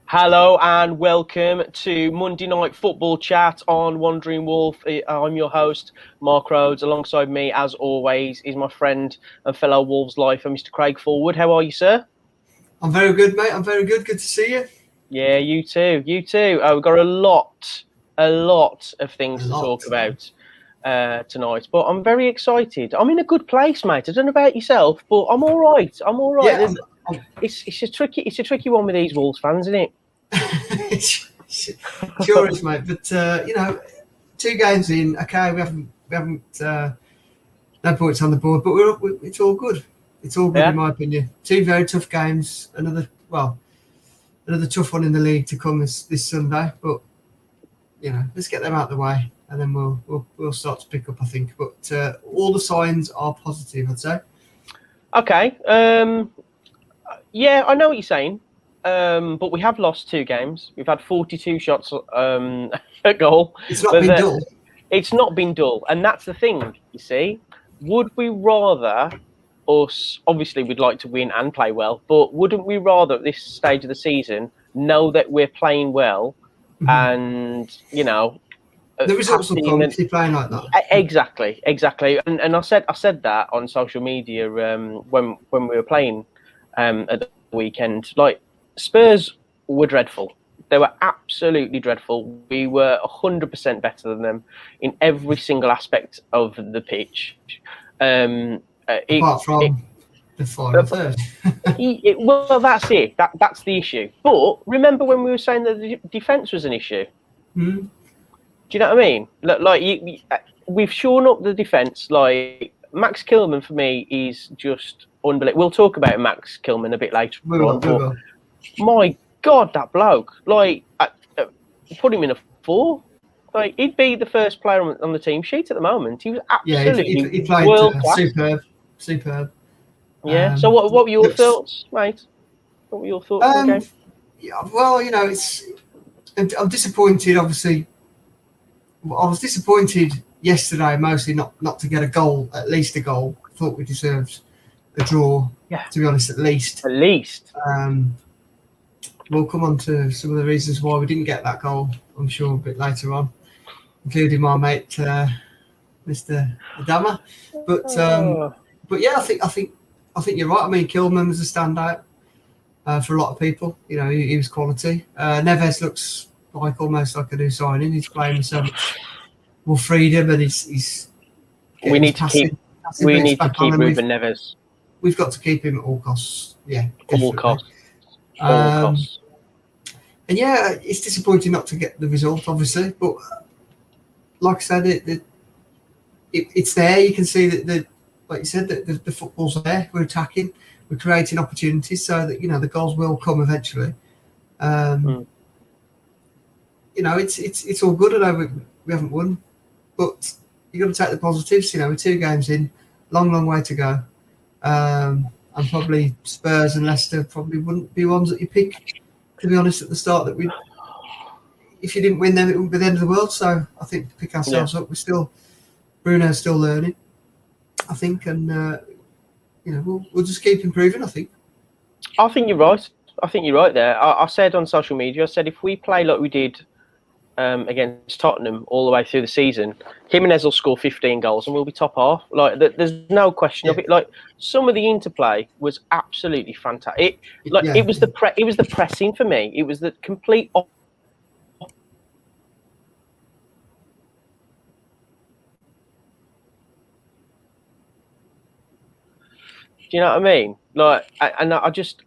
Hello and welcome to Monday Night Football Chat on Wandering Wolf. I'm your host, Mark Rhodes. Alongside me, as always, is my friend and fellow Wolves lifer, Mr. Craig Forward. How are you, sir? I'm very good, mate. I'm very good. Good to see you. Yeah, you too. You too. We've got a lot of things to talk about tonight, but I'm very excited. I'm in a good place, mate. I don't know about yourself, but I'm all right. I'm all right. Yeah, It's a tricky one with these Wolves fans, isn't it? sure is, mate. But 2 games in. Okay, we haven't no points on the board, but it's all good. It's all good Yeah. in my opinion. 2 very tough games. Another tough one in the league to come this Sunday. But let's get them out of the way, and then we'll start to pick up, I think. But all the signs are positive, I'd say. Okay. Yeah, I know what you're saying. But we have lost 2 games. We've had 42 shots at goal. It's not been dull. It's not been dull, and that's the thing. You see, would we rather us? Obviously, we'd like to win and play well, but wouldn't we rather at this stage of the season know that we're playing well, and the results will come if you're playing like that. Exactly. And I said that on social media when we were playing at the weekend. Like, Spurs were dreadful. They were absolutely dreadful. We were 100% better than them in every single aspect of the pitch. Apart from the final third. Well, that's it. That's the issue. But remember when we were saying that the defence was an issue? Mm-hmm. Do you know what I mean? Like, we've shored up the defence. Like, Max Kilman for me is just unbelievable. We'll talk about Max Kilman a bit later on. But my God, that bloke! Like, put him in a 4. Like, he'd be the first player on the team sheet at the moment. He was absolutely he played world class. Superb. Yeah. So, what were your thoughts, mate? What were your thoughts on the game? Yeah, well, I'm disappointed. Obviously, I was disappointed yesterday, mostly not to get a goal, at least a goal. I thought we deserved a draw. Yeah. To be honest, at least. We'll come on to some of the reasons why we didn't get that goal, I'm sure, a bit later on, including my mate, Mr. Adama. But yeah, I think you're right. I mean, Kilman was a standout for a lot of people. He was quality. Neves looks almost like a new signing. He's playing with so much more freedom, and he's we need to keep Ruben Neves. We've got to keep him at all costs. Yeah, all costs. And yeah, it's disappointing not to get the result, obviously. But like I said, it's there. You can see that like you said, that the football's there. We're attacking. We're creating opportunities so that the goals will come eventually. It's all good. I know we haven't won, but you got to take the positives. We're 2 games in, long way to go. And probably Spurs and Leicester probably wouldn't be ones that you pick, to be honest, at the start. If you didn't win them, it wouldn't be the end of the world. So I think to pick ourselves up, Bruno's still learning, I think, and we'll just keep improving, I think. I think you're right. There. I said on social media, if we play like we did against Tottenham all the way through the season, Jimenez will score 15 goals and we'll be top half. Like, there's no question of it. Like, some of the interplay was absolutely fantastic. It was the pressing for me. It was the complete. Do you know what I mean? Like, and I just.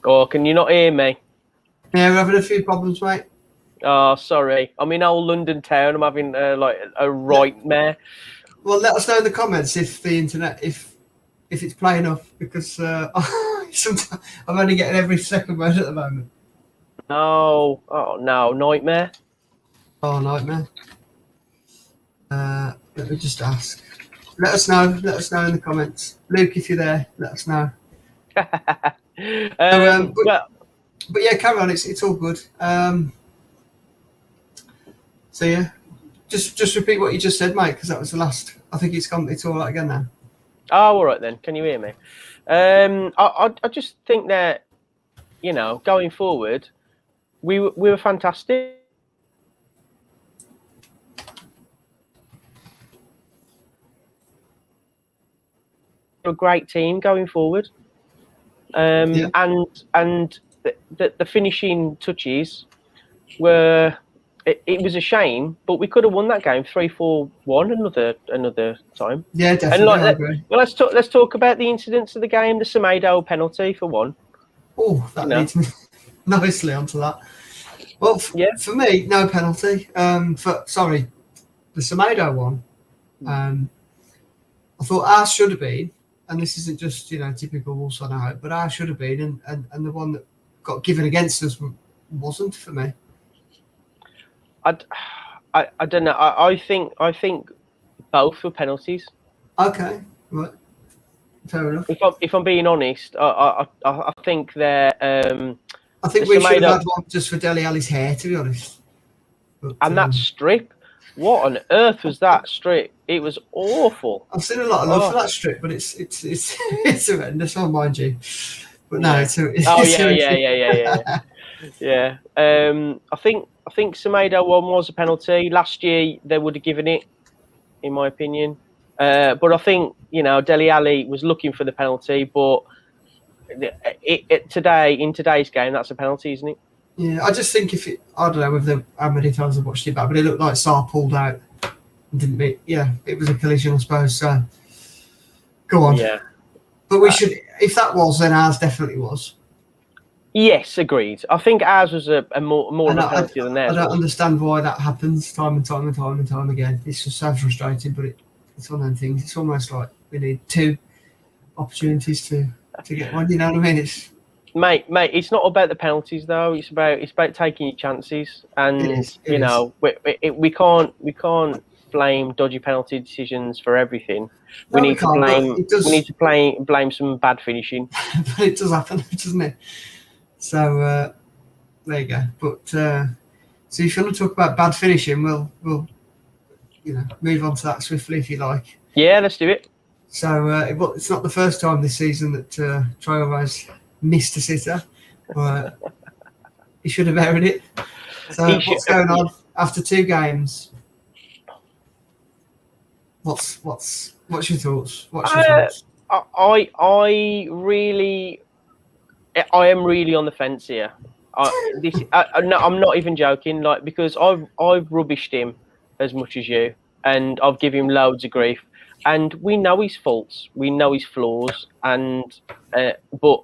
Oh, can you not hear me? Yeah, we're having a few problems, mate. Oh, sorry. I'm in old London town. I'm having a nightmare. Well, let us know in the comments if the internet, if it's playing off, because sometimes I'm only getting every second word at the moment. Oh no, nightmare. Oh, nightmare. Let me just ask. Let us know in the comments. Luke, if you're there, let us know. But yeah, carry on. It's all good. So yeah, Just repeat what you just said, mate, because that was the last. I think it's gone. It's all right again now. Oh, all right then. Can you hear me? I just think that, you know, going forward, we were fantastic. We're a great team going forward. Yeah. And the finishing touches were. It was a shame, but we could have won that game 3-4-1 another time. Yeah, definitely. And like, I agree. well, let's talk about the incidents of the game. The Semedo penalty for one. Oh, that leads me nicely onto that. Well, for me, no penalty. The Semedo one. I thought ours should have been, and this isn't just typical Wolves on out, but ours should have been, and the one that got given against us wasn't for me. I don't know. I think both were penalties. Okay, right, fair enough. If I'm being honest, I think they're. I think we should have had one just for Dele Alli's hair, to be honest. But, and that strip, what on earth was that strip? It was awful. I've seen a lot of love for that strip, but it's horrendous, I'll mind you. But no, it's yeah. I think Semedo one was a penalty. Last year they would have given it, in my opinion. But I think Dele Alli was looking for the penalty, but in today's game that's a penalty, isn't it? Yeah, I just think I don't know how many times I've watched it back, but it looked like Sarr pulled out and didn't it? Yeah, it was a collision, I suppose. So go on. Yeah, but we should. If that was, then ours definitely was. Yes, agreed. I think ours was a more of a penalty than theirs. I don't understand why that happens time and time again. It's just so frustrating, but it's one of them things. It's almost like we need two opportunities to get one. You know what I mean? It's mate. It's not about the penalties though. It's about taking your chances, and we can't blame dodgy penalty decisions for everything. We need to blame some bad finishing. But it does happen, doesn't it? So there you go. But so if you want to talk about bad finishing, we'll move on to that swiftly if you like. Yeah, let's do it. So it's not the first time this season that Traore has missed a sitter. He should have earned it. So what's going on after 2 games? What's your thoughts? I am really on the fence here. No, I'm not even joking. Like, because I've rubbished him as much as you, and I've given him loads of grief. And we know his faults, we know his flaws, and but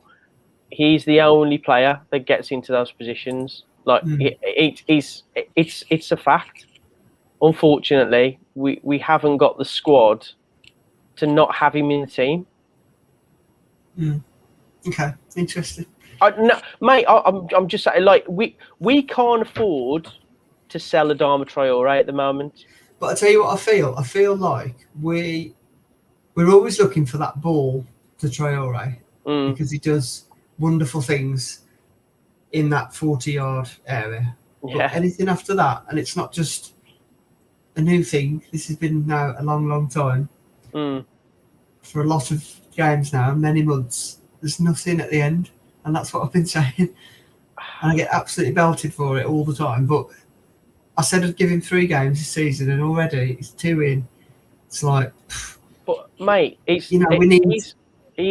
he's the only player that gets into those positions. Like it's a fact. Unfortunately, we haven't got the squad to not have him in the team. Okay, interesting. No, mate, I'm just saying, like, we can't afford to sell Adama Traore at the moment. But I tell you what, I feel like we're always looking for that ball to Traore because he does wonderful things in that 40-yard area. Yeah. But anything after that, and it's not just a new thing. This has been now a long, long time for a lot of games now, many months. There's nothing at the end, and that's what I've been saying. And I get absolutely belted for it all the time. But I said I'd give him 3 games this season, and already it's 2 in. It's like, but mate, he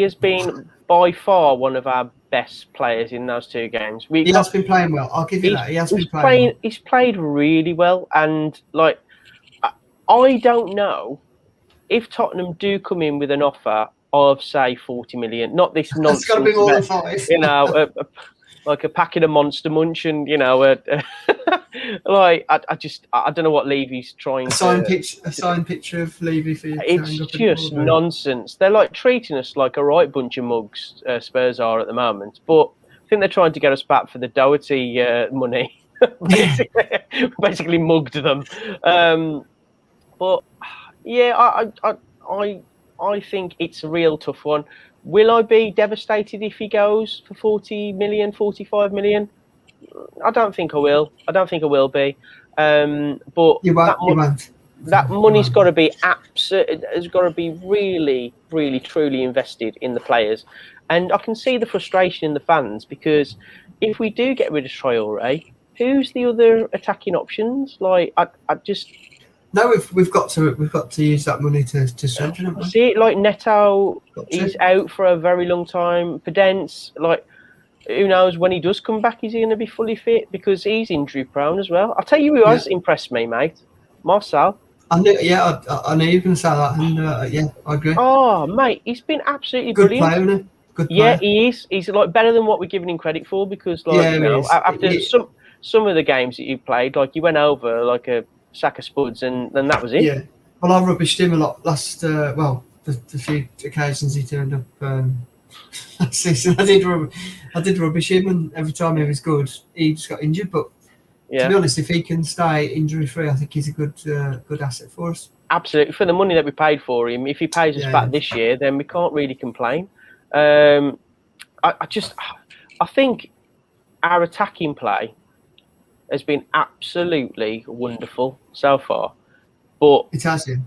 has been by far one of our best players in those 2 games. He has been playing well. I'll give you that. He has been playing well. He's played really well, and like, I don't know if Tottenham do come in with an offer of say 40 million. Not this nonsense. It's got to be more than 5. Like a packet of Monster Munch, and like I don't know what Levy's trying. A signed picture of Levy for you. It's just nonsense. They're like treating us like a right bunch of mugs. Spurs are at the moment, but I think they're trying to get us back for the Doherty money. basically mugged them. But yeah, I think it's a real tough one. Will I be devastated if he goes for 40 million, 45 million? I don't think I will. I don't think I will be. But You won't. That money's got to be has got to be really, really, truly invested in the players, and I can see the frustration in the fans because if we do get rid of Traore, who's the other attacking options? Like, I just No, we've got to use that money to strengthen it. see it. Like Neto, he's out for a very long time. Pedence, like, who knows when he does come back, is he going to be fully fit? Because he's injury prone as well. I'll tell you who has impressed me, mate. Marcel. I knew you were going to say that, and yeah, I agree. Oh, mate, he's been absolutely good brilliant. Player, isn't he? Good player. Yeah, he is. He's like better than what we're giving him credit for because, like, you know, after some of the games that you played, like you went over like a sack of spuds, and then that was it. Yeah. Well, I rubbished him a lot last. The few occasions he turned up last season, I did rubbish him, and every time he was good, he just got injured. But to be honest, if he can stay injury free, I think he's a good asset for us. Absolutely, for the money that we paid for him, if he pays us back this year, then we can't really complain. I think our attacking play has been absolutely wonderful so far, but it has been.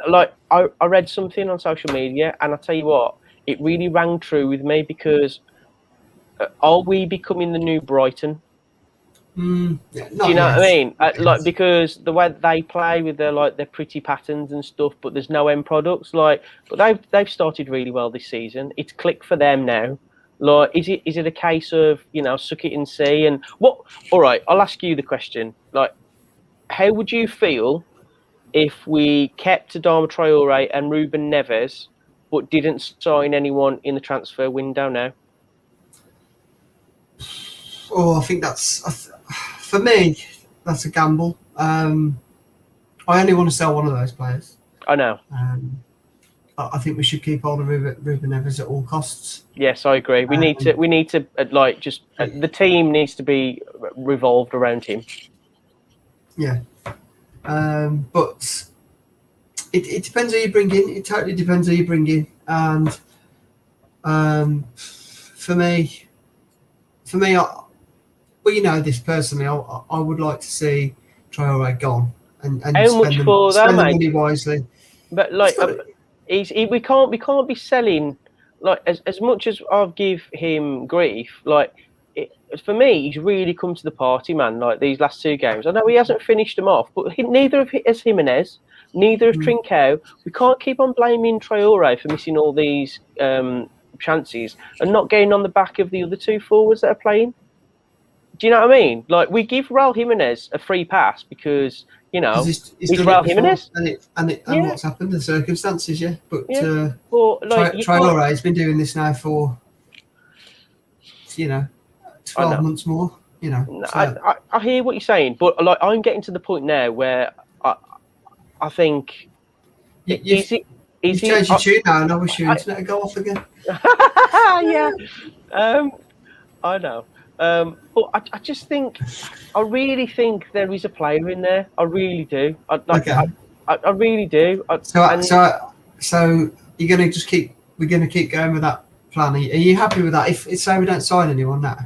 Like I read something on social media, and I tell you what, it really rang true with me because are we becoming the new Brighton? Do you know what I mean? Like, because the way they play with their pretty patterns and stuff, but there's no end products. Like, but they've started really well this season. It's clicked for them now. Like, is it a case of, you know, suck it and see? And what? All right, I'll ask you the question. Like, how would you feel if we kept Adama Traore and Ruben Neves, but didn't sign anyone in the transfer window now? Oh, I think that's. For me, that's a gamble. I only want to sell one of those players. I know. I think we should keep hold of Ruben Neves at all costs. Yes, I agree. We need to like just the team needs to be revolved around him. Yeah, but it depends who you bring in. It totally depends who you bring in, and for me. Well, you know this personally. I would like to see Traore gone and how much for that, mate? Money wisely. But like, we can't be selling like as much as I've give him grief. Like, for me, he's really come to the party, man. Like these last two games, I know he hasn't finished them off, but neither has Jimenez, neither of Trincao. We can't keep on blaming Traore for missing all these chances and not getting on the back of the other two forwards that are playing. Do you know what I mean? Like, we give Raul Jimenez a free pass because, you know, he's Raul Jimenez. And what's happened, the circumstances, But like, Traore has been doing this now for, 12 months more, So. I hear what you're saying, but like, I'm getting to the point now where I think... You've changed your tune now, and I wish your internet would go off again. Yeah. I know. But I just think, I really think there is a player in there. I really do. I really do. So you're going to just we're going to keep going with that plan. Are you happy with that? If say we don't sign anyone now.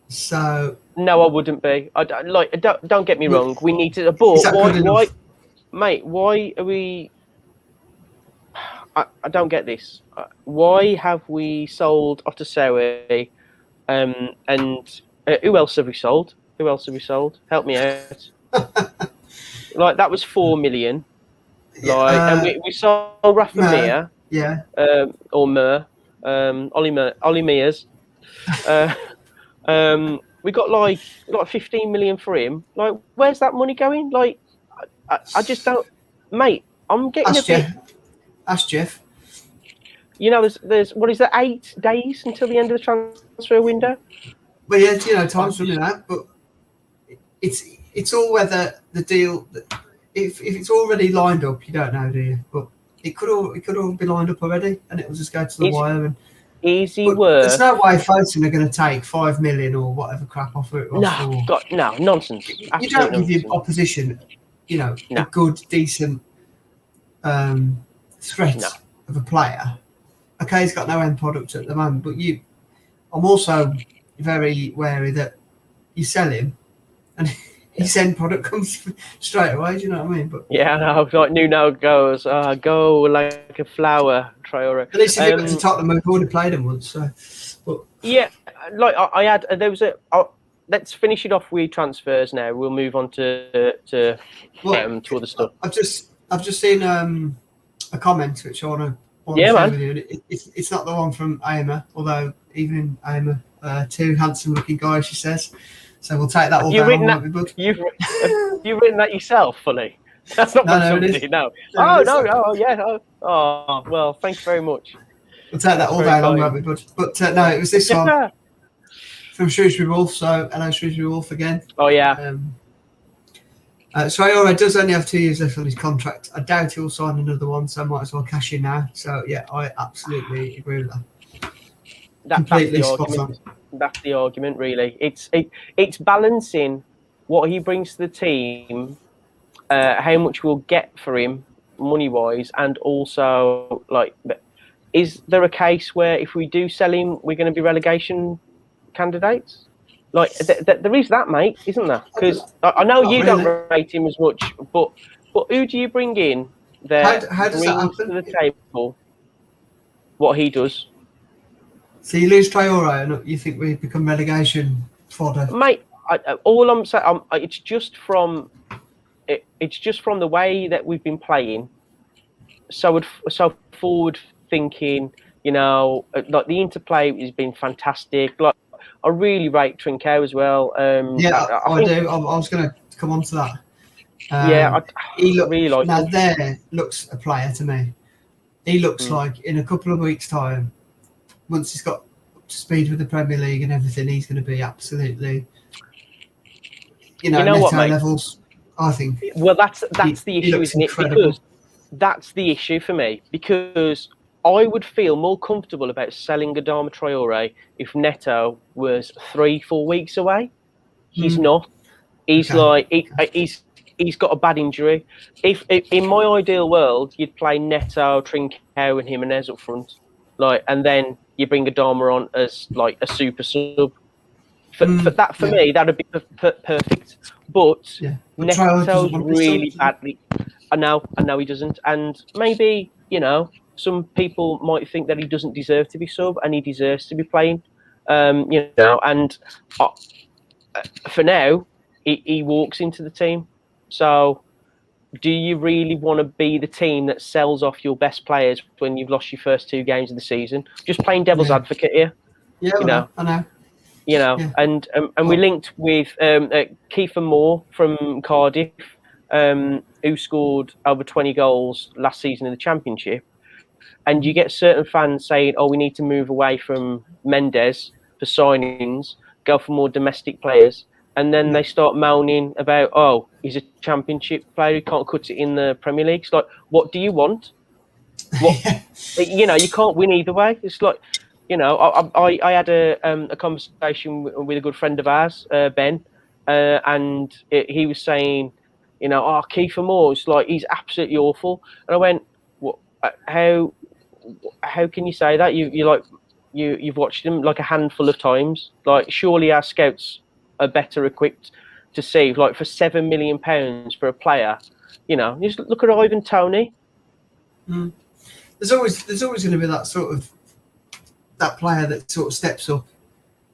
So. No, I wouldn't be. Don't get me wrong. We need to. But why, mate? Why are we? I don't get this. Why have we sold Otasowie? And who else have we sold? Help me out. Like, that was 4 million. Like, and we sold Rafa Mir. Yeah. Or Mir. Ollie Mears. We got like 15 million for him. Like, where's that money going? Like, I just don't, mate. I'm getting a bit. Ask Jeff. You know, there's what is that? 8 days until the end of the transfer window. Well, yeah, time's running out, but it's all whether the deal. If it's already lined up, you don't know, do you? But it could all be lined up already, and it will just go to the wire. And easy work. There's no way Foden are going to take 5 million or whatever crap off it. No, nonsense. You don't give your opposition, a good, decent threat of a player. Okay, he's got no end product at the moment, but I'm also very wary that you sell him, and his end product comes straight away. Do you know what I mean? But Yeah, no, like Nuno goes, go like a flower, Traore. at least if you got to Tottenham, we've already played him once. So, but yeah, like I had, there was a. Let's finish it off with transfers now. We'll move on to other stuff. I've just seen a comment which I want to Yeah, share man. with you. It's not the one from Ama, although even in Ama, two handsome-looking guys, she says. So we'll take that all down. Won't we, bud? You've written that yourself, fully. That's not from somebody. No. Oh, yeah. Oh, well, thank you very much. We'll take that all down, won't we, bud? But no, it was this one from Shrewsbury Wolf. So hello, Shrewsbury Wolf again. Oh yeah. Traore does only have 2 years left on his contract. I doubt he'll sign another one, so I might as well cash in now. So yeah, I absolutely agree with that. Completely spot on. That's the argument, really. It's balancing what he brings to the team, how much we'll get for him money-wise, and also, like, is there a case where if we do sell him, we're going to be relegation candidates? Like, there is that, mate, isn't there? Because I know you don't rate him as much, but who do you bring in that brings to the table what he does? So you lose Traore, and you think we become relegation fodder, mate? All I'm saying, it's just from the way that we've been playing. So forward thinking, you know, like the interplay has been fantastic. Like, I really rate Trincao as well. I do. I was going to come on to that. He really like now. There looks a player to me. He looks like in a couple of weeks' time, once he's got up to speed with the Premier League and everything, he's going to be absolutely, Neto what, levels. I think. Well, that's the issue, isn't it? Because that's the issue for me. Because I would feel more comfortable about selling Adama Traore if Neto was 3-4 weeks away. He's not. He's he's got a bad injury. If in my ideal world, you'd play Neto, Trincao, and Jimenez up front, and then you bring Adama on as like a super sub. For me, that'd be perfect. But Neto's really badly. I know he doesn't, and maybe some people might think that he doesn't deserve to be sub and he deserves to be playing. And for now, he walks into the team. So, do you really want to be the team that sells off your best players when you've lost your first 2 games of the season? Just playing devil's advocate here. Yeah, I know. And we linked with Kiefer Moore from Cardiff, who scored over 20 goals last season in the Championship. And you get certain fans saying, we need to move away from Mendes for signings, go for more domestic players. And then they start moaning about, he's a Championship player who can't cut it in the Premier League. It's like, what do you want? You can't win either way. It's like, I had a conversation with a good friend of ours, Ben, and he was saying, Kiefer Moore, it's like, he's absolutely awful. And I went, what? How can you say that? You've watched him like a handful of times. Like, surely our scouts are better equipped to see. Like, for £7 million for a player, just look at Ivan Toney. There's always going to be that player that sort of steps up.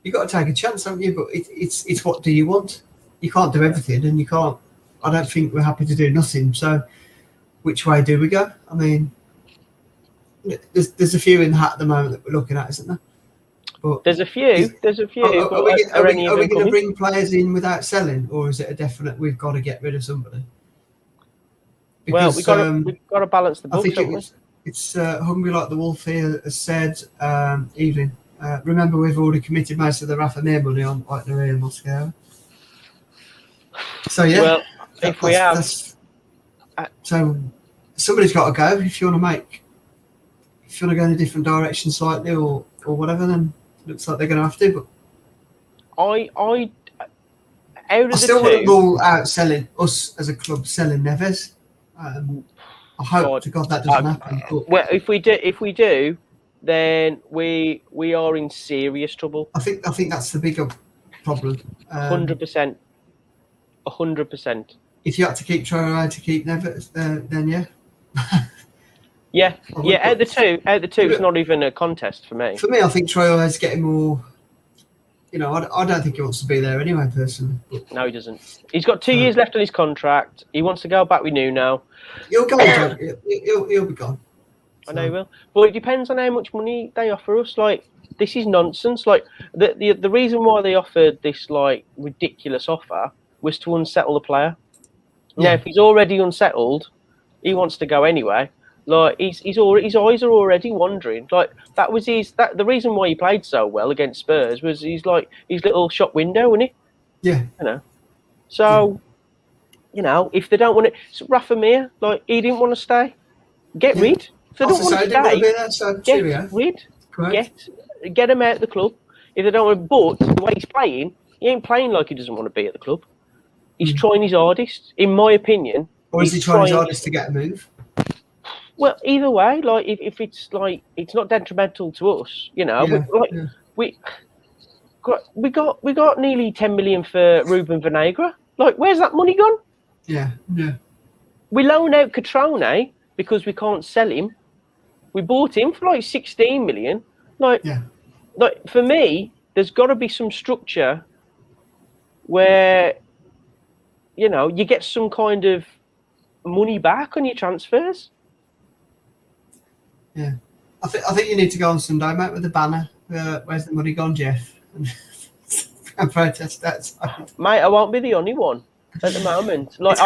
You've got to take a chance, haven't you? But it's what do you want? You can't do everything, and you can't. I don't think we're happy to do nothing. So, which way do we go? I mean, there's a few in the hat at the moment that we're looking at, isn't there? But there's a few. Are we going to bring players in without selling, or is it a definite we've got to get rid of somebody? Because, we've got to balance the books. I think it's hungry like the wolf here has said. Evening. Remember, we've already committed most of the Rafa Mir money on White Maria and Moscow. So yeah. Well, if we have, so somebody's got to go. If you want to go in a different direction slightly, or whatever, then it looks like they're going to have to. But I still wouldn't rule out selling us as a club selling Neves. I hope to God that doesn't happen. But well, if we do, then we are in serious trouble. I think that's the bigger problem. 100%. 100%. If you had to keep Traore to keep Neves, then yeah. Yeah. Out of the two, it's not even a contest for me. For me, I think Traore is getting more. You know, I don't think he wants to be there anyway, personally. No, he doesn't. He's got 2 years left on his contract. He wants to go back with Nuno. He'll go. He'll be gone. I know he will. But it depends on how much money they offer us. Like, this is nonsense. Like, the reason why they offered this, like, ridiculous offer was to unsettle the player. Now, if he's already unsettled, he wants to go anyway. Like, his eyes are already wandering. Like, that was the reason why he played so well against Spurs was his little shop window, wasn't it? Yeah. You know. So, you know, if they don't want it, so Rafa Mir, like, he didn't want to stay. Get rid. If they don't want to stay, get rid. Get him out of the club. If they don't want, but the way he's playing, he ain't playing like he doesn't want to be at the club. He's trying his hardest, in my opinion. Or is he trying his hardest to get a move? Well, either way, like if it's like it's not detrimental to us, you know. We got nearly 10 million for Ruben Vinagre. Like, where's that money gone? Yeah. We loaned out Catrone because we can't sell him. We bought him for like 16 million. Like for me, there's got to be some structure where, you know, you get some kind of money back on your transfers. Yeah, I think you need to go on Sunday, mate, with the banner. Where's the money gone, Jeff? And protest that. Mate, I won't be the only one at the moment. Like,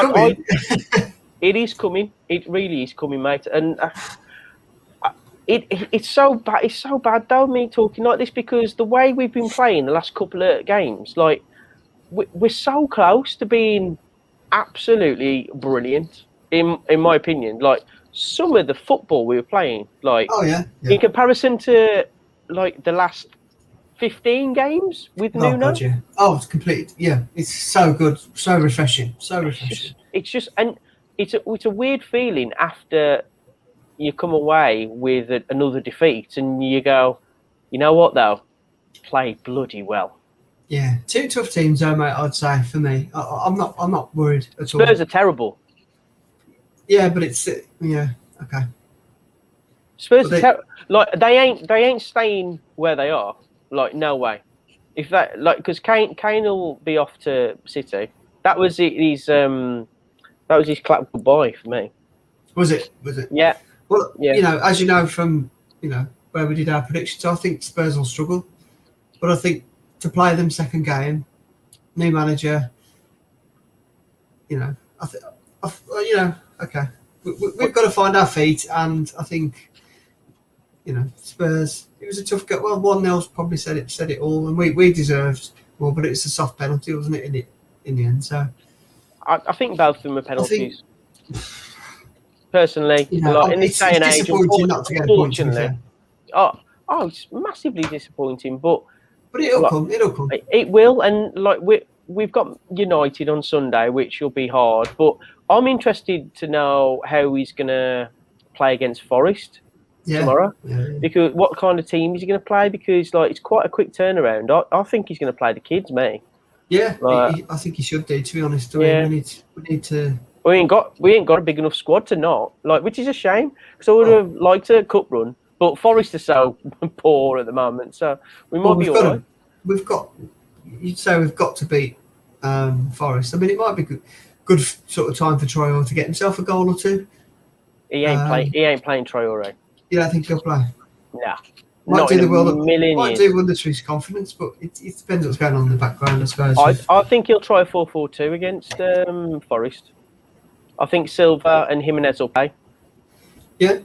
it is coming. It really is coming, mate. And it's so bad. It's so bad, though, me talking like this, because the way we've been playing the last couple of games, like, we're so close to being absolutely brilliant, in my opinion. Like, some of the football we were playing, like, in comparison to, like, the last 15 games with Nuno. God, yeah. Oh, it's complete. Yeah, it's so good, so refreshing, so refreshing. It's just, and it's a weird feeling after you come away with another defeat and you go, you know what, though, played bloody well. Yeah, two tough teams, though, mate. I'd say for me, I'm not worried at all. Spurs are terrible. Yeah, but it's okay. Spurs like they ain't staying where they are. Like, no way. If that, like, because Kane will be off to City. That was his clap goodbye for me. Was it? Yeah. Well, you know, as you know from where we did our predictions, I think Spurs will struggle, but I think to play them second game, new manager, okay. We've got to find our feet, and I think, Spurs. It was a tough go. Well, 1-0's probably said it all, and we deserved more, but it's a soft penalty, wasn't it? In the end, so I think both of them are penalties. Personally, in this day and age, unfortunately, it's massively disappointing. But it'll come. It will, and like we've got United on Sunday, which will be hard. But I'm interested to know how he's going to play against Forest tomorrow. Yeah. Because what kind of team is he going to play? Because like it's quite a quick turnaround. I think he's going to play the kids, mate. Yeah, I think he should do. To be honest, we need to. We ain't got a big enough squad to not, like, which is a shame because I would have liked a cup run, but Forest are so poor at the moment, so we might be all right. You'd say we've got to beat Forest. I mean, it might be good sort of time for Traore to get himself a goal or two. He ain't playing Traore. You don't think he'll play? Nah. Might do wonder to his confidence, but it depends what's going on in the background, I suppose. I think he'll try a 4-4-2 against Forest. I think Silva and Jimenez will play. Yeah.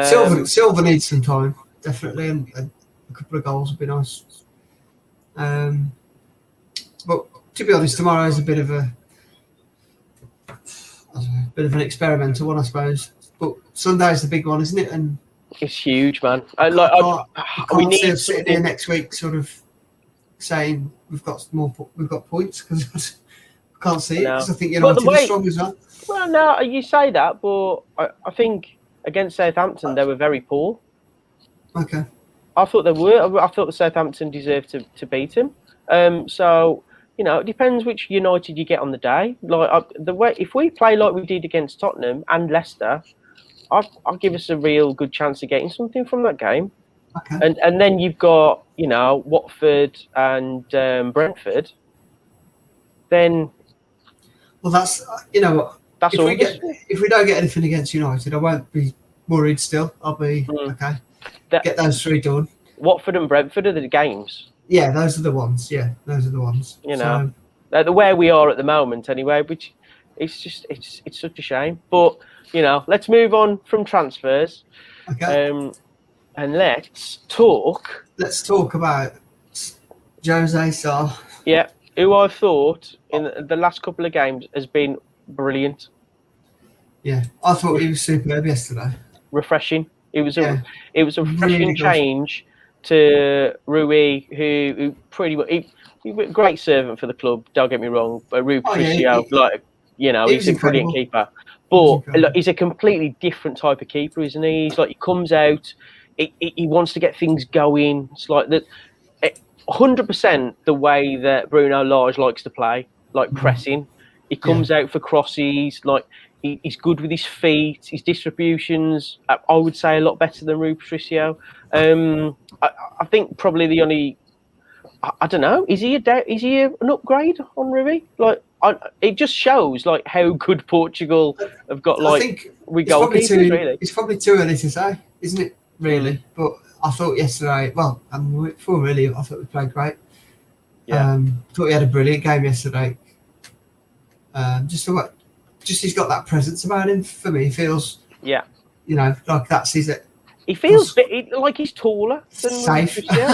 Silva needs some time, definitely, and a couple of goals would be nice. But to be honest, tomorrow is a bit of an experimental one, I suppose. But Sunday's the big one, isn't it? And it's huge, man. We need to sit here next week, sort of saying we've got points because. Can't see it because I think United are strong as well. Well, no, you say that, but I think against Southampton they were very poor. Okay. I thought they were. I thought the Southampton deserved to beat him. So it depends which United you get on the day. Like the way if we play like we did against Tottenham and Leicester, I'll give us a real good chance of getting something from that game. Okay. And then you've got Watford and Brentford. Then that's what. That's If we don't get anything against United, I won't be worried. Still, I'll be okay. Get those 3 done. Watford and Brentford are the games. Yeah, those are the ones. Yeah, those are the ones. So, the way we are at the moment, anyway. Which it's such a shame. But let's move on from transfers. Okay. And let's talk. Let's talk about Jose Sarr. Yeah, who I thought in the last couple of games has been brilliant. Yeah, I thought he was superb yesterday. Refreshing. It was a refreshing really change to Rui, who pretty much he was a great servant for the club. Don't get me wrong, but Rui Patricio, he's a brilliant keeper. But he's a completely different type of keeper, isn't he? He's like he comes out, he wants to get things going. It's like that. 100% the way that Bruno Lage likes to play, like pressing. He comes out for crosses, like he's good with his feet, his distributions. I would say a lot better than Rui Patricio. I think probably the only, I don't know, is he an upgrade on Rui? Like it just shows like how good Portugal have got. Like, I think we goalkeepers, really. It's probably too early to say, isn't it? Really, but I thought yesterday. Well, and before really, I thought we played great. Yeah. Thought we had a brilliant game yesterday. Just he's got that presence about him. For me, he feels. Yeah. Like that's his. He feels like he's taller than safe. I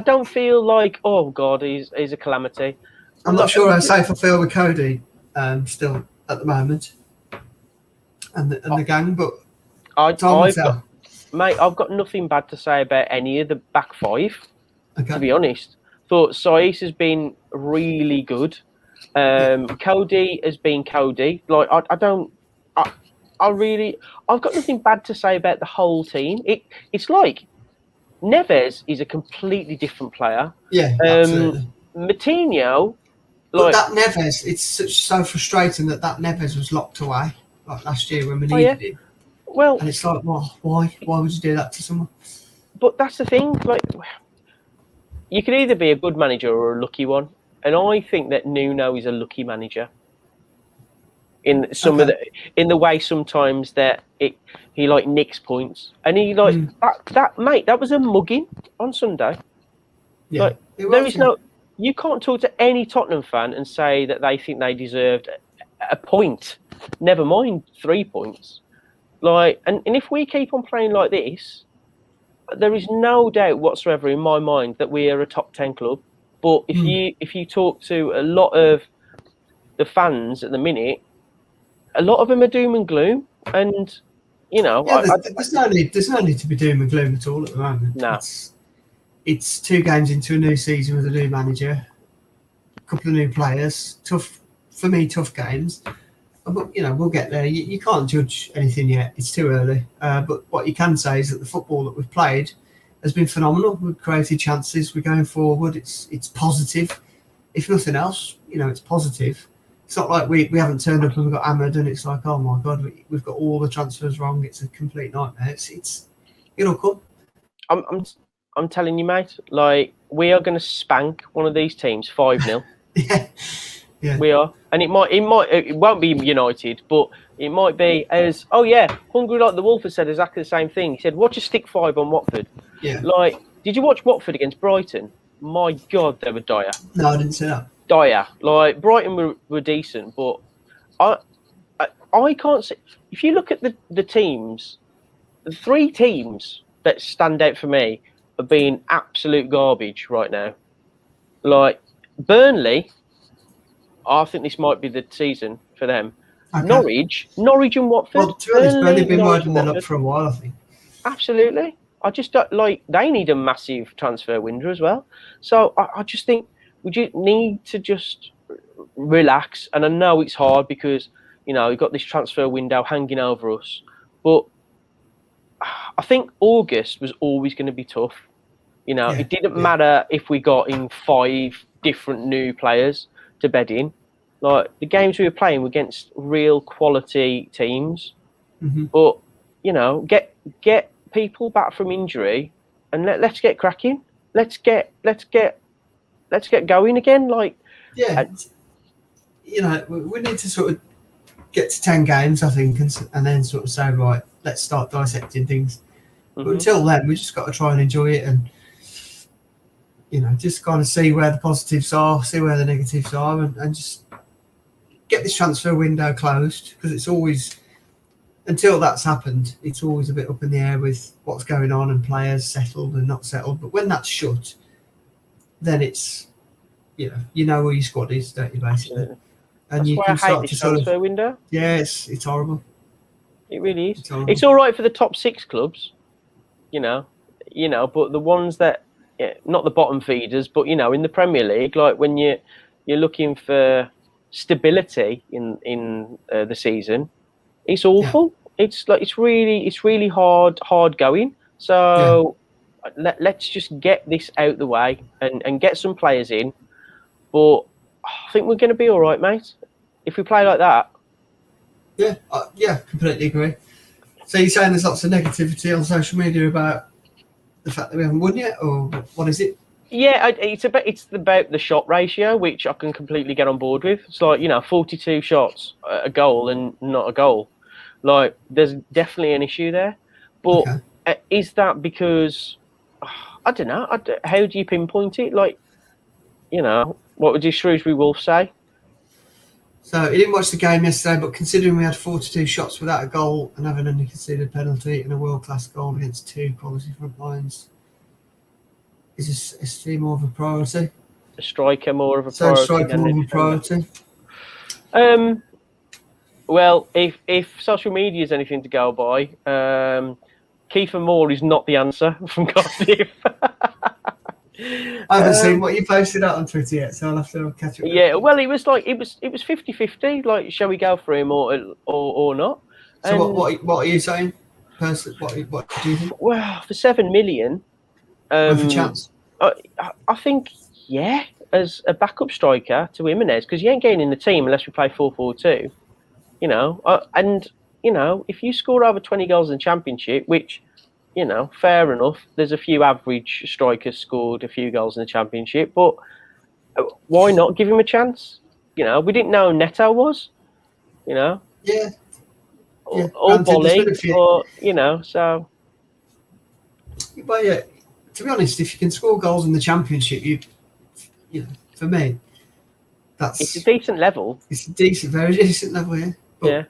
don't feel like, oh God, he's a calamity. I'm not sure how safe I feel with Cody still at the moment, and the gang, but I've got nothing bad to say about any of the back 5. Okay. To be honest, thought Saiss has been really good. Cody has been Cody. Like I've got nothing bad to say about the whole team. It's like Neves is a completely different player. Yeah, absolutely. Moutinho, but that Neves, it's so frustrating that Neves was locked away like last year when we needed him. Well, and it's like, well, why would you do that to someone? But that's the thing. Like, you can either be a good manager or a lucky one, and I think that Nuno is a lucky manager. In the way sometimes that he like nicks points, and he like that was a mugging on Sunday. Yeah, like, you can't talk to any Tottenham fan and say that they think they deserved a point. Never mind 3 points. Like, and if we keep on playing like this, there is no doubt whatsoever in my mind that we are a top 10 club. But if you talk to a lot of the fans at the minute, a lot of them are doom and gloom, and there's no need to be doom and gloom at all at the moment. No. It's 2 games into a new season with a new manager, a couple of new players. Tough games. But we'll get there. You can't judge anything yet. It's too early. But what you can say is that the football that we've played has been phenomenal. We've created chances. We're going forward. It's positive. If nothing else, it's positive. It's not like we haven't turned up and we got hammered and it's like, oh my God, we've got all the transfers wrong. It's a complete nightmare. It'll come. I'm telling you, mate. Like, we are going to spank one of these teams 5-0. Yeah. We are, and it won't be United, but it might be as Hungry Like the Wolf has said exactly the same thing. He said, "Watch a stick 5 on Watford." Yeah. Like, did you watch Watford against Brighton? My God, they were dire. No, I didn't see that. Dire. Like, Brighton were decent, but I can't see. If you look at the teams, the 3 teams that stand out for me are being absolute garbage right now. Like Burnley. I think this might be the season for them. Okay. Norwich and Watford. Well, to be honest, Burnley been riding them up for a while, I think. Absolutely. I just don't they need a massive transfer window as well. So I just think we just need to just relax. And I know it's hard because, we've got this transfer window hanging over us. But I think August was always going to be tough. You know, Yeah, it didn't matter if we got in 5 different new players to bed in. Like, the games we were playing were against real quality teams. Mm-hmm. But, you know, get people back from injury and let's get cracking. Let's get going again. Like, Yeah, you know, we need to sort of get to 10 games, I think, and then sort of say, right, let's start dissecting things. But until then, we just got to try and enjoy it, and you know, just kind of see where the positives are, see where the negatives are, and just get this transfer window closed, because it's always, until that's happened, it's always a bit up in the air with what's going on and players settled and not settled. But when that's shut, then it's, you know where your squad is, don't you, basically? Absolutely. And That's you why can I hate start this to sort transfer of, window. yeah, it's horrible. It really is. Horrible. It's all right for the top 6 clubs, you know, but the ones that, not the bottom feeders, but you know, in the Premier League, like when you're looking for stability in the season, it's awful. Yeah. It's really hard going. So let's just get this out the way and get some players in. But I think we're going to be all right, mate. If we play like that. Yeah, completely agree. So you're saying there's lots of negativity on social media about the fact that we haven't won yet, or what is it? Yeah, it's about the shot ratio, which I can completely get on board with. It's like, you know, 42 shots, a goal and not a goal. Like, there's definitely an issue there. But is that because, I don't know, how do you pinpoint it? Like, you know, what would your Shrewsbury Wolves say? So he didn't watch the game yesterday, but considering we had 42 shots without a goal and having only conceded a penalty and a world-class goal against 2 quality front lines, is ST more of a priority? A striker more of a priority? Striker more of a priority? Well, if social media is anything to go by, Kiefer Moore is not the answer from Cardiff. I haven't seen what you posted out on Twitter yet, so I'll have to catch up. Yeah, well, it was 50-50. Like, shall we go for him or not? So what are you saying? What do you think? Well, for 7 million, worth a chance. I think, yeah, as a backup striker to Jimenez, because you ain't getting in the team unless we play 4-4-2. You know, and you know, if you score over 20 goals in the Championship, which, you know, fair enough. There's a few average strikers scored a few goals in the Championship, but why not give him a chance? You know, we didn't know who Neto was. You know, or Bolly, or you know, so. But yeah, to be honest, if you can score goals in the Championship, you know, for me, it's a decent level. It's a very decent level, yeah. But yeah.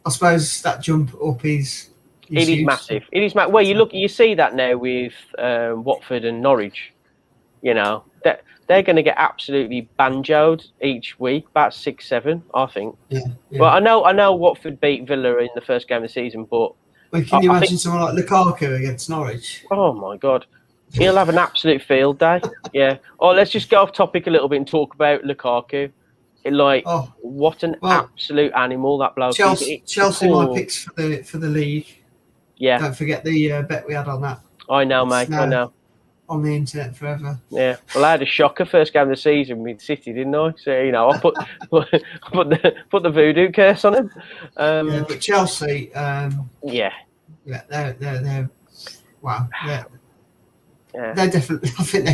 I suppose that jump up is. It is massive. It is massive. Well, you see that now with Watford and Norwich. You know, that they're going to get absolutely banjoed each week, about 6-7, I think. Yeah. Well, I know Watford beat Villa in the first game of the season, but can you imagine someone like Lukaku against Norwich? Oh my God, he'll have an absolute field day. Yeah. Oh, let's just go off topic a little bit and talk about Lukaku. What an absolute animal that bloke is. Chelsea my picks for the league. Yeah. Don't forget the bet we had on that. I know, mate. I know. On the internet forever. Yeah. Well, I had a shocker first game of the season with City, didn't I? So, you know, I put the voodoo curse on him. Yeah, but Chelsea. Yeah. Yeah, they're wow. They're definitely. I think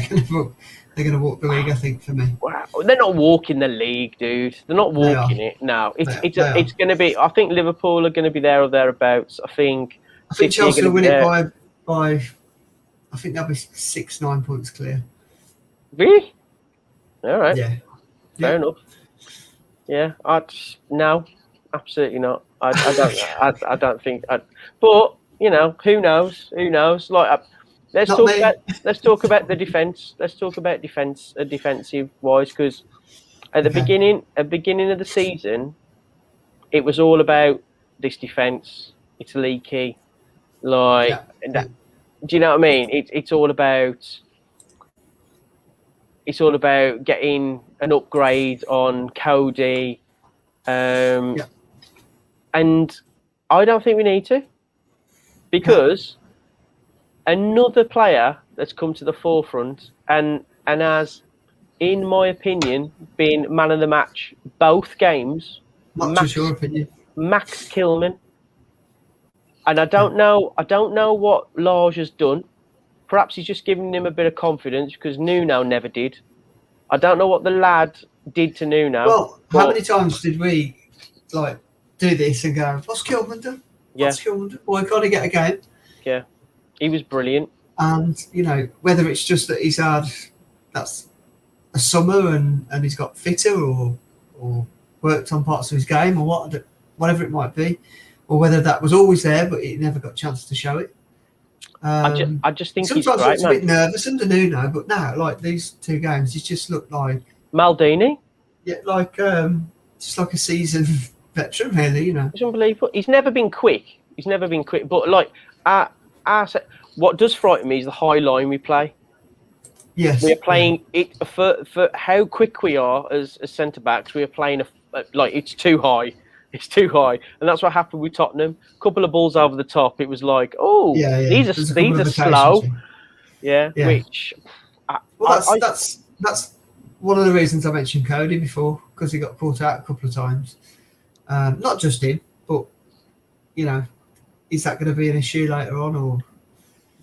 they're gonna walk the league. I think, for me. Wow. They're not walking the league, dude. They're not walking it. No, it's going to be. I think Liverpool are going to be there or thereabouts. I think Chelsea will win it by. I think they'll be 6-9 points clear. Really? All right. Yeah. Fair enough. Yeah. No, absolutely not. I don't think. But you know, who knows? Who knows? Like, let's talk about the defense. Let's talk about defensive wise, because at the beginning of the season, it was all about this defense. It's leaky. Like, do you know what I mean? It's all about getting an upgrade on Cody, and I don't think we need to, because another player that's come to the forefront and has, in my opinion, been man of the match both games. Not just your opinion. Max Kilman. And I don't know what Lage has done. Perhaps he's just giving him a bit of confidence because Nuno never did. I don't know what the lad did to Nuno. Well, how many times did we do this and go, what's Kilman done? What's Kilman done? Why can't he get a game? Yeah, he was brilliant. And, whether it's just that he's had that's a summer and he's got fitter or worked on parts of his game or whatever it might be, or whether that was always there but he never got a chance to show it. I just think sometimes he's great, looks a bit nervous under Nuno, but now, like these two games, he's just looked like Maldini. Yeah, just like a seasoned veteran, really. It's unbelievable. He's never been quick. But what does frighten me is the high line we play. Yes, we're playing it for how quick we are as centre backs. We are playing it's too high. It's too high, and that's what happened with Tottenham. A couple of balls over the top. It was like, these are slow. Yeah. Which, that's one of the reasons I mentioned Cody before, because he got caught out a couple of times. Not just him, but is that going to be an issue later on, or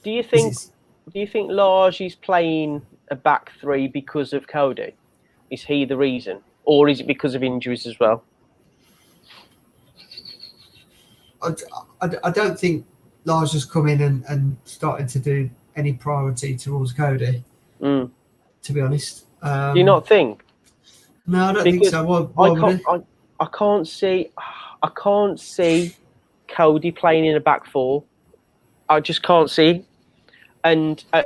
do you think Lage is playing a back three because of Cody? Is he the reason, or is it because of injuries as well? I don't think Lage has come in and started to do any priority towards Cody. To be honest, do you not think? No, I don't think so. I can't see Cody playing in a back four. I just can't see, and I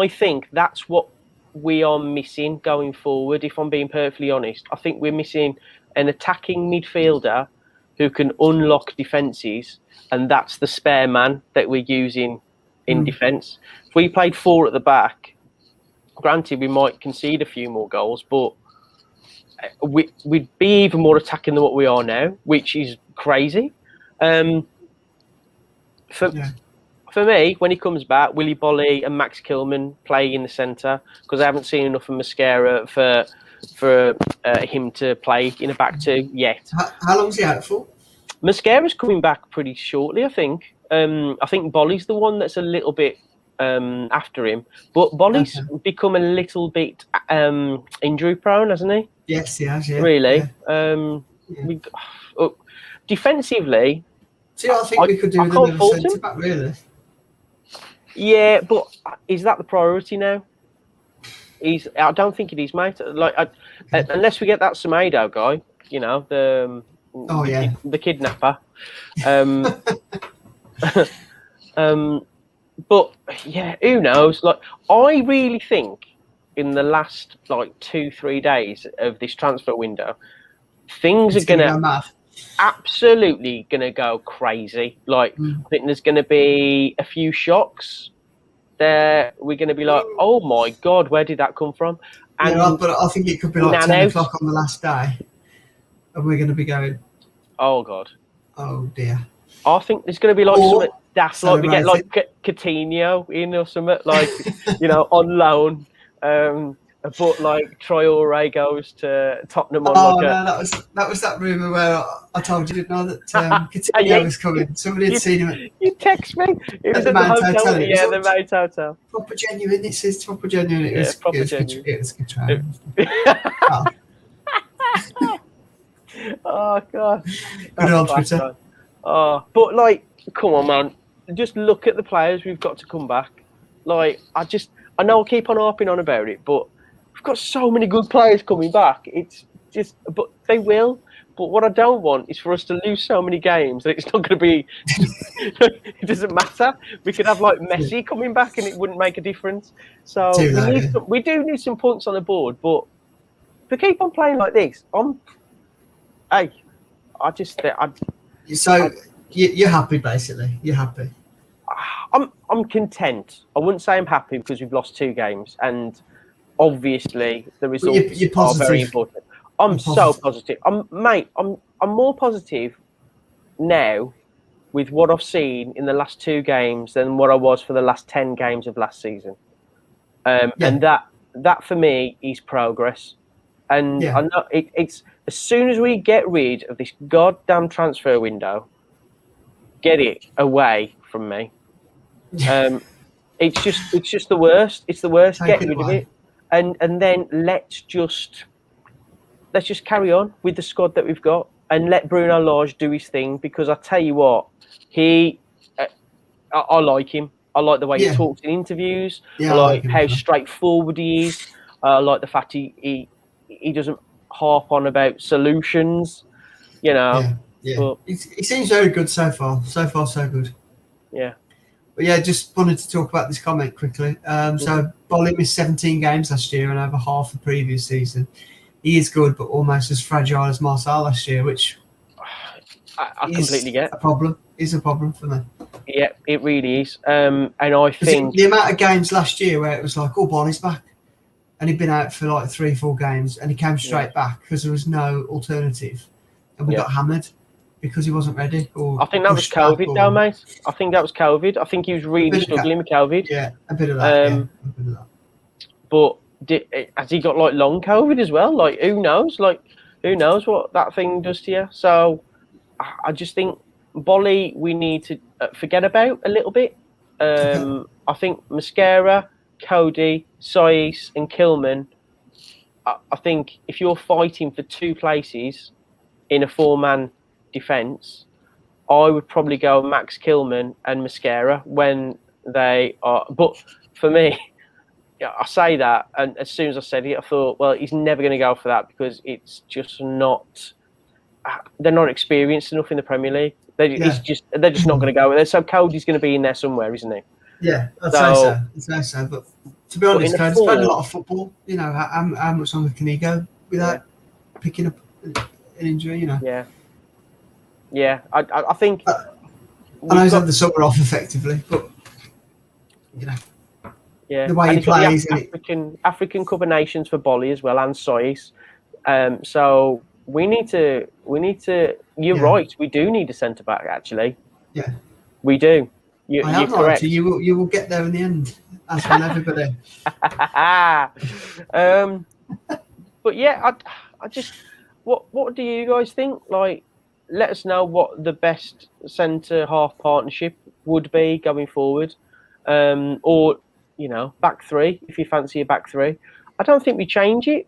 think that's what we are missing going forward. If I'm being perfectly honest, I think we're missing an attacking midfielder who can unlock defences, and that's the spare man that we're using in defence. If we played four at the back, granted we might concede a few more goals, but we'd be even more attacking than what we are now, which is crazy. For me, when he comes back, Willy Bolly and Max Kilman play in the centre, because I haven't seen enough of Mascara for him to play in a back two yet. How long's he out for? Mascara's coming back pretty shortly, I think. I think Bolly's the one that's a little bit after him, but Bolly's become a little bit injury prone, hasn't he? Yes, he has. Yeah, really. Defensively, I think we could do with another centre back, really. Yeah, but is that the priority now? I don't think it is, mate. Unless we get that Semedo guy, the kidnapper. But yeah, who knows? I really think in the last 2-3 days of this transfer window, things are gonna absolutely gonna go crazy. I think there's gonna be a few shocks. There, we're gonna be like, oh my god, where did that come from? And but I think it could be 10 o'clock on the last day, and we're gonna be going, oh god, oh dear. I think there's gonna be something daft, we get Coutinho in or something, on loan. But Traore goes to Tottenham on that was that rumour where I told you, didn't I, that Coutinho was coming. Somebody had seen him. You text me. It was at the hotel. Yeah, the Mount Hotel. Proper genuine. It says proper genuine. It was proper genuine. It was good try. Oh god. Good on Twitter. Oh, but come on, man. Just look at the players we've got to come back. I know I keep on harping on about it, but we've got so many good players coming back. It's just, but they will. But what I don't want is for us to lose so many games that it's not going to be. It doesn't matter. We could have Messi coming back, and it wouldn't make a difference. So we do need some points on the board. But if we keep on playing like this, you're happy, basically. You're happy. I'm content. I wouldn't say I'm happy because we've lost 2 games, and obviously the results are very important. I'm so positive. I'm more positive now with what I've seen in the last 2 games than what I was for the last 10 games of last season. And that for me is progress. And I know it's as soon as we get rid of this goddamn transfer window, get it away from me. It's just the worst. It's the worst. Get rid of it, and then let's just carry on with the squad that we've got, and let Bruno Lage do his thing. Because I tell you what, I like him. I like the way he talks in interviews. I like how straightforward he is. I like the fact he doesn't harp on about solutions. You know. Yeah. But he seems very good so far. So far, so good. Yeah. But yeah, just wanted to talk about this comment quickly. So Bolly missed 17 games last year and over half the previous season. He is good, but almost as fragile as Marcel last year, which I completely get. A problem. Is a problem for me. Yeah, it really is. And I think the amount of games last year where it was like, oh, Bolly's back, and he'd been out for like 3-4 games, and he came straight back because there was no alternative, and we got hammered because he wasn't ready. I think that was COVID, though, mate. I think that was COVID. I think he was really struggling with COVID. Yeah, a bit of that. But has he got like long COVID as well? Like, who knows? Like, who knows what that thing does to you? So, I just think Bolly, we need to forget about a little bit. I think Mascara, Cody, Sais, and Kilman. I think if you're fighting for 2 places in a 4-man defence, I would probably go Max Kilman and Mascara when they are. But for me, I say that, and as soon as I said it, I thought, well, he's never going to go for that because it's just not. They're not experienced enough in the Premier League. They're just not going to go with it. So Cody's going to be in there somewhere, isn't he? Yeah, I'd say so. But to be honest, Cody's played a lot of football. You know, how much longer can he go without picking up an injury? You know. Yeah. Yeah, I think. I know he's had the summer off effectively, but you know. Yeah, the way he plays. African Cup of Nations for Bolly as well, and Sois. So we need to. You're right. We do need a centre back. Actually. Yeah. We do. You're correct. You will get there in the end, as will everybody. But yeah, I just. What do you guys think? Like, let us know what the best centre half partnership would be going forward, or. Back 3, if you fancy a back 3. I don't think we change it,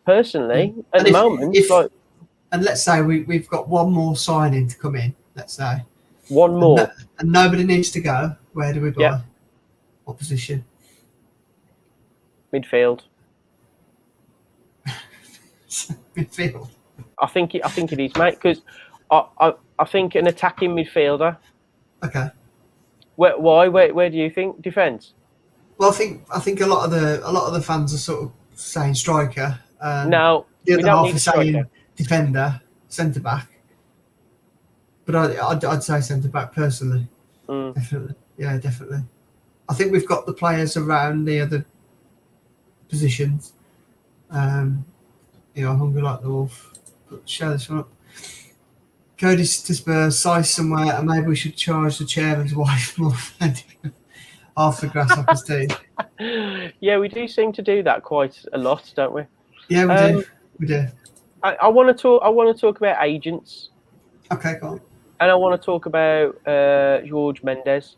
personally, at the moment. And let's say we've got one more signing to come in, let's say. One more. And nobody needs to go. Where do we buy? Yeah. What position? Midfield. Midfield? I think it is, mate, because I think an attacking midfielder. Okay. Why? Where do you think? Defence? Well, I think a lot of the fans are sort of saying striker. No, the other half are saying defender, centre back. But I'd say centre back personally. Definitely, yeah, definitely. I think we've got the players around the other positions. Hungry like the wolf. Show this one up. Cody's to Spurs, Sais somewhere, and maybe we should charge the chairman's wife more. Half the grasshopper's team. Yeah, we do seem to do that quite a lot, don't we? Yeah, we do. I want to talk about agents. Okay, go on. And I want to talk about Jorge Mendes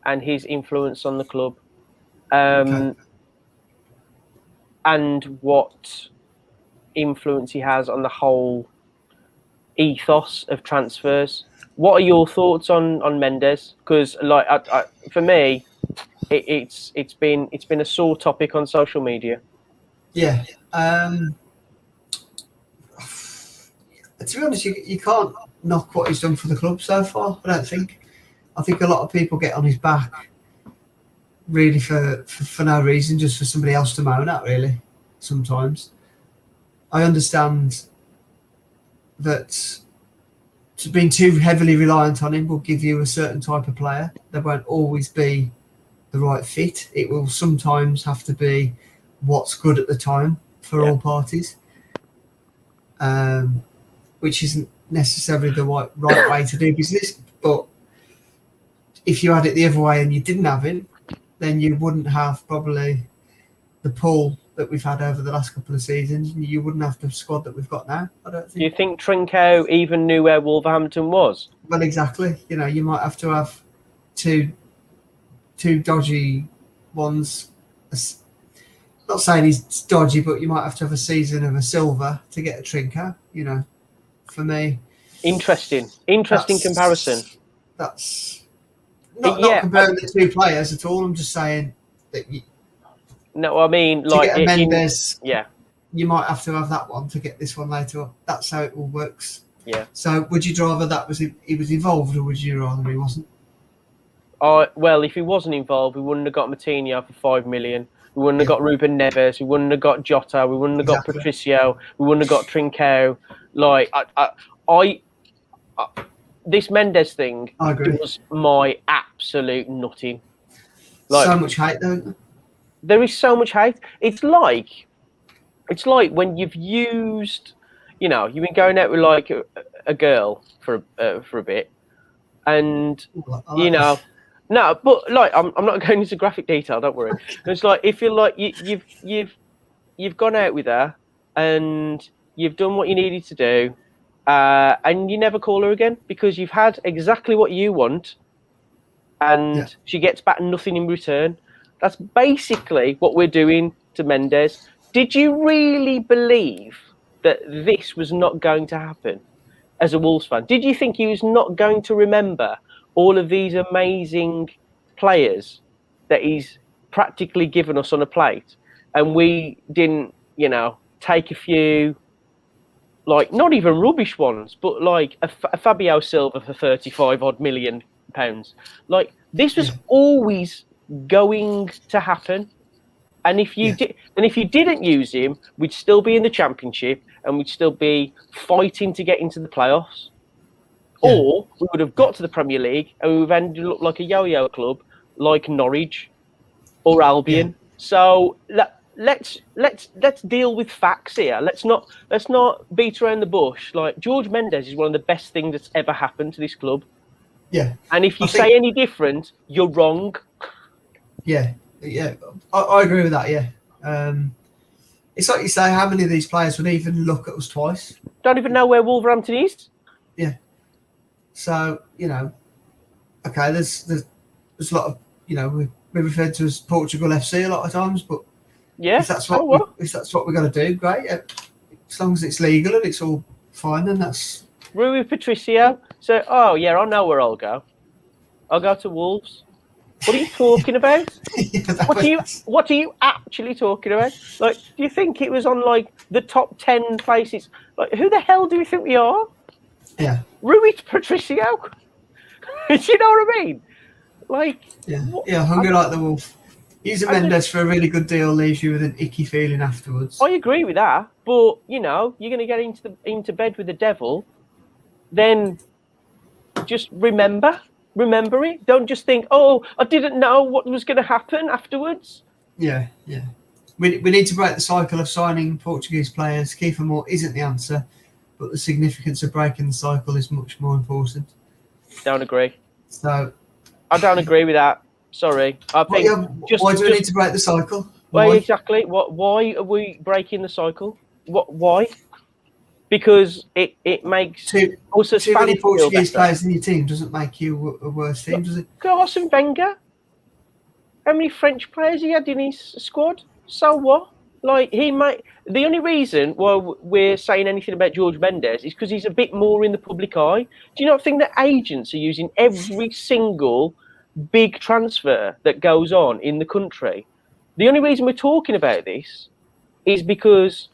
and his influence on the club, and what influence he has on the whole ethos of transfers. What are your thoughts on Mendes? Because, like, for me. It's been a sore topic on social media. Yeah. To be honest, you can't knock what he's done for the club so far. I don't think. I think a lot of people get on his back, really for no reason, just for somebody else to moan at. Really, sometimes. I understand that being too heavily reliant on him will give you a certain type of player. There won't always be the right fit. It will sometimes have to be what's good at the time for all parties, which isn't necessarily the right way to do business. But if you had it the other way and you didn't have him, then you wouldn't have probably the pull that we've had over the last couple of seasons. You wouldn't have the squad that we've got now, I don't think. Do you think Trinko even knew where Wolverhampton was? Well, exactly. You know, you might have to have two dodgy ones. Not saying he's dodgy, but you might have to have a season of a Silva to get a Trinko, you know, for me. Interesting comparison. That's not comparing the two players at all. I'm just saying that no, I mean, to like get a Mendes, yeah, you might have to have that one to get this one later on. That's how it all works. Yeah. So would you rather that he was involved, or would you rather he wasn't? Well, if he wasn't involved, we wouldn't have got Moutinho for 5 million. We wouldn't have got Ruben Neves. We wouldn't have got Jota. We wouldn't have got Patricio. We wouldn't have got Trinko. Like this Mendes thing was my absolute nutting. Like, so much hate, though. There is so much hate. It's like when you've used, you know, you've been going out with like a girl for a bit, and you know. No, but like I'm not going into graphic detail. Don't worry. It's like if you're like you've gone out with her and you've done what you needed to do, and you never call her again because you've had exactly what you want, and she gets back nothing in return. That's basically what we're doing to Mendes. Did you really believe that this was not going to happen as a Wolves fan? Did you think he was not going to remember all of these amazing players that he's practically given us on a plate, and we didn't, you know, take a few, like, not even rubbish ones, but like a Fabio Silva for 35 odd million pounds. Like, this was always going to happen. And if you didn't use him, we'd still be in the Championship and we'd still be fighting to get into the playoffs. Yeah. Or we would have got to the Premier League and we would have ended up like a yo-yo club, like Norwich or Albion. Yeah. So let's deal with facts here. Let's not beat around the bush. Like, George Mendes is one of the best things that's ever happened to this club. Yeah. And if you say any different, you're wrong. Yeah. I agree with that. Yeah. It's like you say, how many of these players would even look at us twice? Don't even know where Wolverhampton is. Yeah. So, you know, okay, there's a lot of, you know, we're referred to as Portugal FC a lot of times, but if that's what we're going to do, great. As long as it's legal and it's all fine, then that's. Rui Patricio. So, oh yeah, I know where I'll go. I'll go to Wolves. What are you talking about? What are you actually talking about? Like, do you think it was on like the top 10 places? Like, who the hell do we think we are? Yeah. Rui Patricio. Do you know what I mean? Like, hungry like the wolf. Using Mendes for a really good deal leaves you with an icky feeling afterwards. I agree with that, but you know, you're going to get into bed with the devil. Then just remember it. Don't just think, oh, I didn't know what was going to happen afterwards. Yeah. We need to break the cycle of signing Portuguese players. Kiefer Moore isn't the answer, but the significance of breaking the cycle is much more important. Don't agree. So I don't agree with that. Sorry. I think why do we need to break the cycle? Why exactly? Why are we breaking the cycle? Why? Because it makes too many Portuguese players in your team doesn't make you a worse team, does it? Arsene Wenger. How many French players he had in his squad? So what? Like, the only reason why we're saying anything about George Mendes is because he's a bit more in the public eye. Do you not think that agents are using every single big transfer that goes on in the country? The only reason we're talking about this is because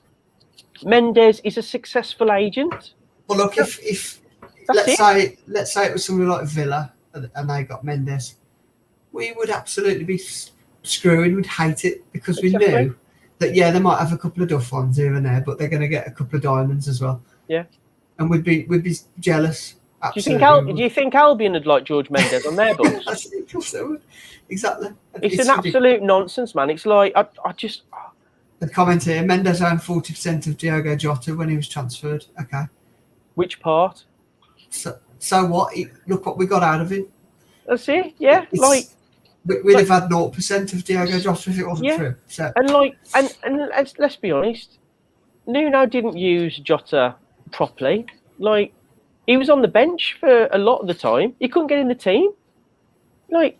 Mendes is a successful agent. Well, look, if let's say it was somebody like Villa and they got Mendes, we would absolutely be screwing. We'd hate it because we knew that they might have a couple of duff ones here and there, but they're going to get a couple of diamonds as well. Yeah, and we'd be jealous. Do you think Albion would like George Mendes on their books? Of course they would. Exactly. It's an absolute nonsense, man. It's like I just. The comment here: Mendes owned 40% of Diogo Jota when he was transferred. Okay. Which part? So what? Look what we got out of him. That's it. Yeah, we'd have had 0% of Diogo Jota if it wasn't true. So. And let's be honest, Nuno didn't use Jota properly. Like, he was on the bench for a lot of the time. He couldn't get in the team. Like,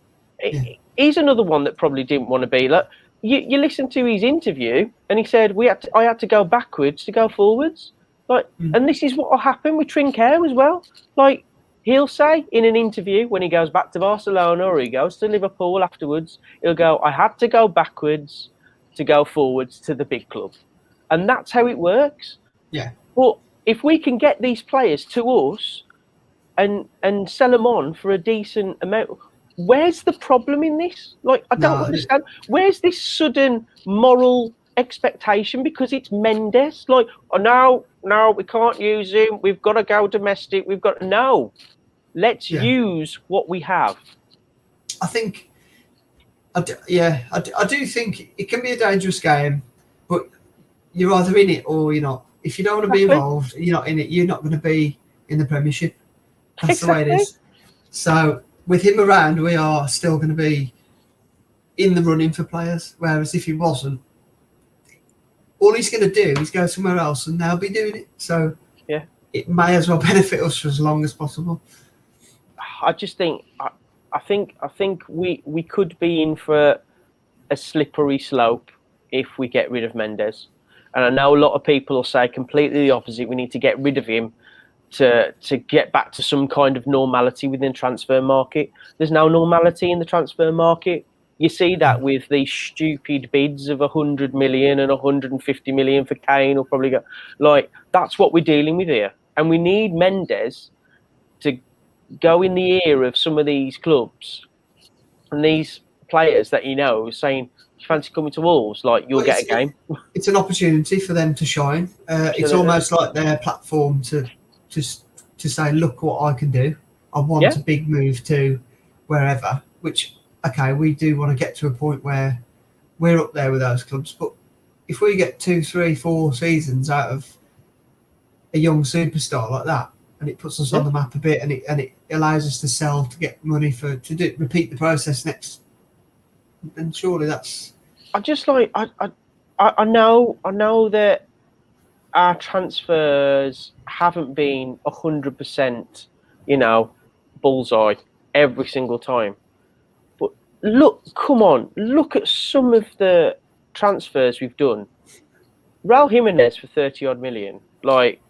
he's another one that probably didn't want to be. Like, you listen to his interview, and he said I had to go backwards to go forwards. Like, and this is what will happen with Trincao as well. Like, he'll say in an interview when he goes back to Barcelona or he goes to Liverpool afterwards, he'll go, I had to go backwards to go forwards to the big club. And that's how it works. Yeah. But if we can get these players to us and sell them on for a decent amount, where's the problem in this? Like, I don't understand. Where's this sudden moral expectation because it's Mendes? Like, oh, no, we can't use him. We've got to go domestic. Let's use what we have. I think, I do think it can be a dangerous game, but you're either in it or you're not. If you don't want to be involved, you're not in it. You're not going to be in the Premiership. That's the way it is. So with him around, we are still going to be in the running for players. Whereas if he wasn't, all he's going to do is go somewhere else and they'll be doing it. So it may as well benefit us for as long as possible. I just think, I think we could be in for a slippery slope if we get rid of Mendes. And I know a lot of people will say completely the opposite. We need to get rid of him to get back to some kind of normality within the transfer market. There's no normality in the transfer market. You see that with these stupid bids of 100 million and 150 million for Kane. Will probably go like that's what we're dealing with here. And we need Mendes to go in the ear of some of these clubs and these players that he knows saying, you fancy coming to Wolves? Like, you'll get a game. It's an opportunity for them to shine. It's almost like their platform to say, look what I can do. I want a big move to wherever, which, okay, we do want to get to a point where we're up there with those clubs. But if we get 2, 3, 4 seasons out of a young superstar like that, and it puts us on the map a bit, and it allows us to sell to get money repeat the process next. And surely that's. I just like I know that our transfers haven't been 100%, bullseye every single time. But come on, look at some of the transfers we've done. Raul Jimenez for 30 odd million, like.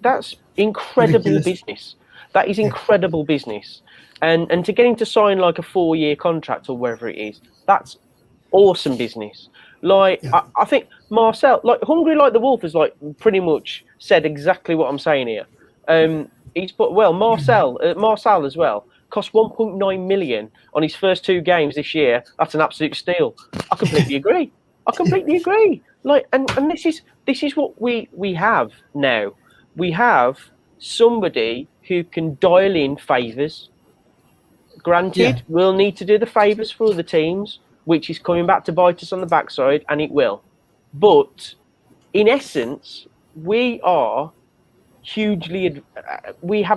That's incredible business. That is incredible business. And to get him to sign like a 4-year contract or wherever it is, that's awesome business. Like I think Marcel, like Hungry Like the Wolf, has like pretty much said exactly what I'm saying here. He's put Marcel as well cost 1.9 million on his first 2 games this year. That's an absolute steal. I completely agree. Like, and this is what we have now. We have somebody who can dial in favours. Granted, we'll need to do the favours for other teams, which is coming back to bite us on the backside, and it will. But in essence, we have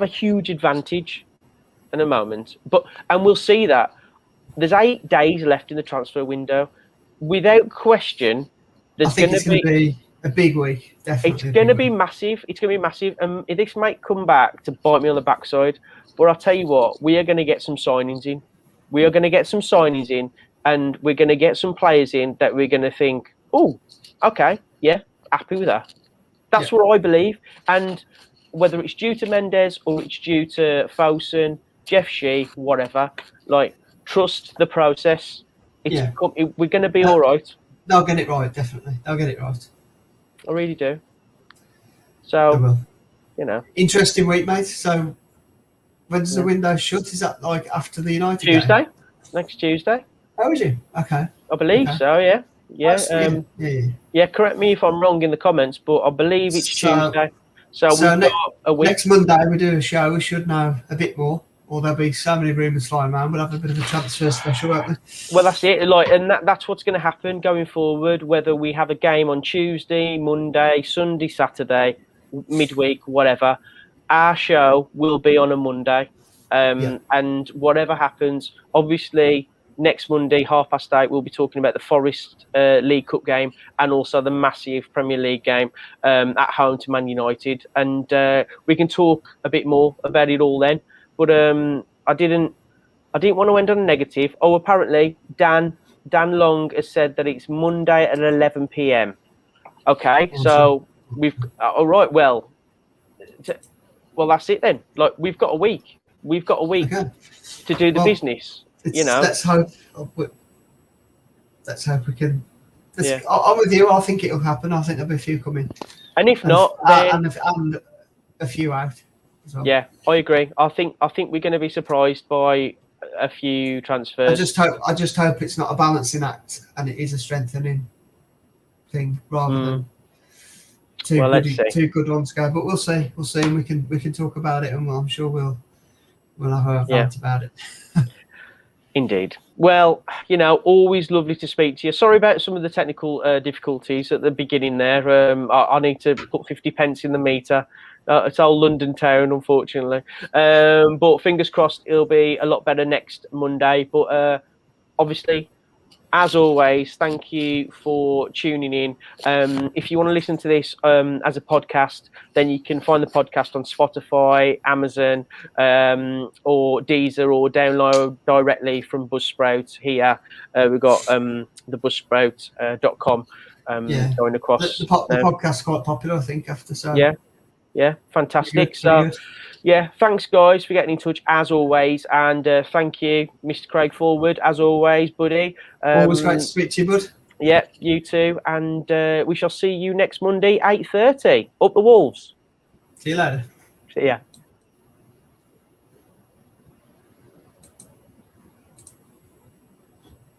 a huge advantage at the moment. And we'll see that there's 8 days left in the transfer window. Without question, there's going to be a big week. Definitely, it's going to be massive. It's going to be massive. And this might come back to bite me on the backside. But I'll tell you what, we are going to get some signings in. And we're going to get some players in that we're going to think, oh, okay, happy with that. That's what I believe. And whether it's due to Mendes or it's due to Fosun, Jeff Shee, whatever, like, trust the process. We're going to be all right. They'll get it right, definitely. They'll get it right. I really do. So, Interesting week, mate. So, when does the window shut? Is that like after the United Tuesday? game? Next Tuesday. Oh, is it? Okay. I believe so, yeah. Yeah, correct me if I'm wrong in the comments, but I believe it's Tuesday. So we've got a week. Next Monday we do a show. We should know a bit more. Or there'll be so many rumours flying around. We'll have a bit of a transfer special, won't we? Well, that's it. And that's what's going to happen going forward. Whether we have a game on Tuesday, Monday, Sunday, Saturday, midweek, whatever, our show will be on a Monday. And whatever happens, obviously, next Monday, 8:30, we'll be talking about the Forest League Cup game and also the massive Premier League game at home to Man United. And we can talk a bit more about it all then. But I didn't want to end on a negative. Oh, apparently, Dan Long has said that it's Monday at 11 p.m. Okay, Awesome. So we've all right. Well, that's it then. Like we've got a week. We've got a week to do the business. Let's hope. Let's hope we can. I'm with you. I think it'll happen. I think there'll be a few coming. And if not, then and a few out. Well. Yeah, I agree. I think we're going to be surprised by a few transfers. I just hope it's not a balancing act and it is a strengthening thing rather than two good ones go. But we'll see. And we can talk about it, and I'm sure we'll have a rant about it. Indeed. Well, always lovely to speak to you. Sorry about some of the technical difficulties at the beginning there. I need to put 50 pence in the meter. It's old London town, unfortunately. But fingers crossed it'll be a lot better next Monday. But obviously, as always, thank you for tuning in. If you want to listen to this as a podcast, then you can find the podcast on Spotify, Amazon, or Deezer, or download directly from Buzzsprout here. We've got the buzzsprout.com going across. The podcast's quite popular, I think, after so. Yeah, fantastic. So, thanks, guys, for getting in touch, as always. And thank you, Mr. Craig Forward, as always, buddy. Always great to speak to you, bud. Yeah, you too. And we shall see you next Monday, 8:30. Up the Wolves. See you later. See ya.